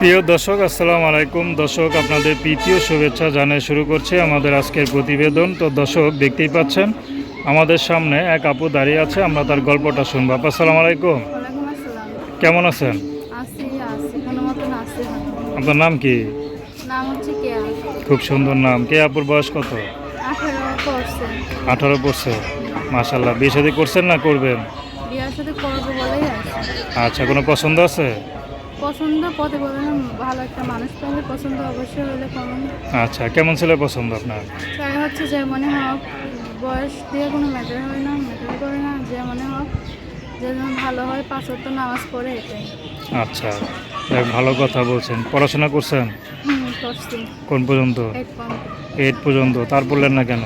প্রিয় দর্শক, আসসালামু আলাইকুম। দর্শক, আপনাদের প্রীতীয় শুভেচ্ছা জানিয়ে শুরু করছে আমাদের আজকের প্রতিবেদন। তো দর্শক, দেখতেই পাচ্ছেন আমাদের সামনে এক আপু দাঁড়িয়ে আছে। আমরা তার গল্পটা শুনবো। আপু, আসসালামু আলাইকুম। ওয়ালাইকুম আসসালাম। কেমন আছেন? আছি কোনো মতন আছি ভালো। আপনার নাম কি? নাম হচ্ছে কেয়া। খুব সুন্দর নাম। কে আপুর বয়স কত? 18 করছে। 18 পড়ছে। মাশাল্লাহ। বিয়ে শাদী করছেন না করবেন? বিয়ার সাথে করবো বলেই আছে। আচ্ছা, কোনো পছন্দ আছে? পছন্দ পদে বলে না, ভালো একটা মানুষ পেলে পছন্দ অবশ্যই হলে কমন। আচ্ছা, কেমন ছেলে পছন্দ আপনার? চাই হচ্ছে যে মনে হোক, বয়স দিয়ে কোনো ম্যাটার হয় না, ম্যাটার করে না, যে মনে হোক যে যেন ভালো হয়, 5 ওয়াক্ত নামাজ পড়ে, এটাই। আচ্ছা, যাক, ভালো কথা বলছেন। পড়াশোনা করছেন করছি। কোন পর্যন্ত? 8 পর্যন্ত। 8 পর্যন্ত। তার পড়লেন না কেন?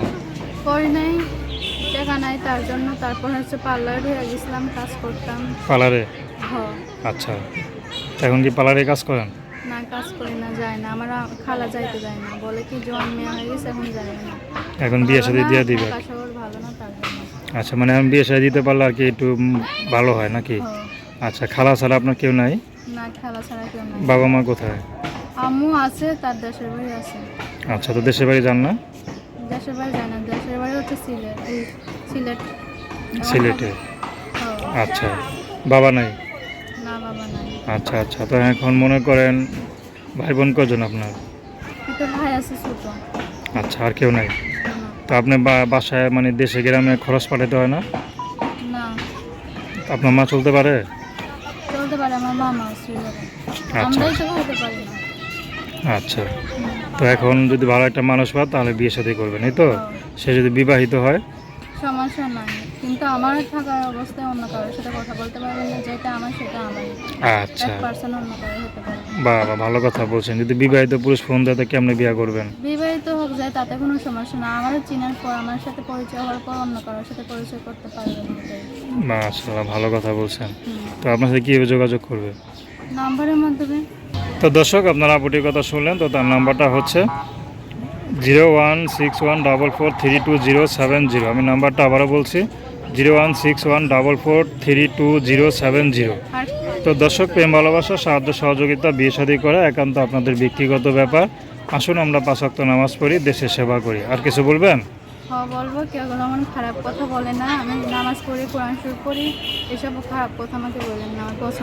করি নাই, টাকা নাই তার জন্য। তারপর হচ্ছে পার্লার হয়ে গেছিলাম, কাজ করতাম। পার্লারে? হ। আচ্ছা, এখন কি পার্লারে কাজ করেন? না, কাজ করি না, যায় না। আমার খালা যাইতে যায় না, বলে কি জোয়ান মেয়ে হয়ে গেছে, এখন যায় না। এখন বিয়ে শাদী দিয়ে দিবে? কাশাবর ভালো না, তার জন্য। আচ্ছা, মানে এখন বিয়ে শাদী দিতে পারলে আর কি একটু ভালো হয় নাকি? হ। আচ্ছা, খালা ছাড়া আপনার কেউ নাই? না, খালা ছাড়া কেউ নাই। বাবা মা কোথায়? আম্মু আছে, তার দেশের বাড়ি আছে। আচ্ছা, তো দেশের বাড়ি যান না? দেশের বাড়ি যায় না, দেশের বাড়ি হচ্ছে সিলেট। সিলেট। সিলেটে? হ। আচ্ছা, বাবা নাই? না, বাবা নাই। আচ্ছা আচ্ছা, তো এখন মনে করেন ভাই বোন কজন আপনার? একটা ভাই আছে ছোট। আচ্ছা, আর কেউ নাই? না। তো আপনি বাসায় মানে দেশে গ্রামে খরচ পাঠাতে হয় না? না, আপনার মা চলতে পারে? চলতে পারে, আমার মামা আছে। আচ্ছা আমরাই তো খাইতে পারি না। আচ্ছা, তো এখন যদি ভালো একটা মানুষ পান তাহলে বিয়ে শাদী করবেন, এই তো? হ। সে যদি বিবাহিত হয়? সমস্যা নাই, কিন্তু আমার থাকার অবস্থায় অন্য কারোর সাথে কথা বলতে পারবে না, যেটা আমার সেটা আমার। আচ্ছা, 1% অন্য কারো হতে পারে। বাহ, ভালো কথা বলছেন। যদি বিবাহিত পুরুষ ফোন দেয় তো কেমনে বিয়ে করবেন? বিবাহিত হোক যায়, তাতে কোনো সমস্যা না। আমারও চিনার পর, আমার সাথে পরিচয় হওয়ার পর অন্য কারোর সাথে পরিচয় করতে পারবে না, এটাই। মাশাআল্লাহ, ভালো কথা বলছেন। হুম। তো আপনার সাথে কীভাবে যোগাযোগ করবে? নাম্বারের মাধ্যমে। তো দর্শক, আপনারা আপুটির কথা শুনলেন। তো তার নাম্বারটা হচ্ছে 016144327070। আমি নাম্বারটা আবারও বলছি, 016144327070। আর তো দর্শক, প্রেম ভালোবাসা, সাহায্য সহযোগিতা, বিয়ে শাদী করা একান্ত আপনাদের ব্যক্তিগত ব্যাপার। আসুন আমরা 5 ওয়াক্ত নামাজ পড়ি, দেশের সেবা করি। আর কিছু বলবেন? বলবো, কেউ যেমন খারাপ কথা বলে না। আমি নামাজ পড়ি, কোরআন শরীফ পড়ি, এসব খারাপ কথা আমাকে বলেন না। আমার পছন্দ।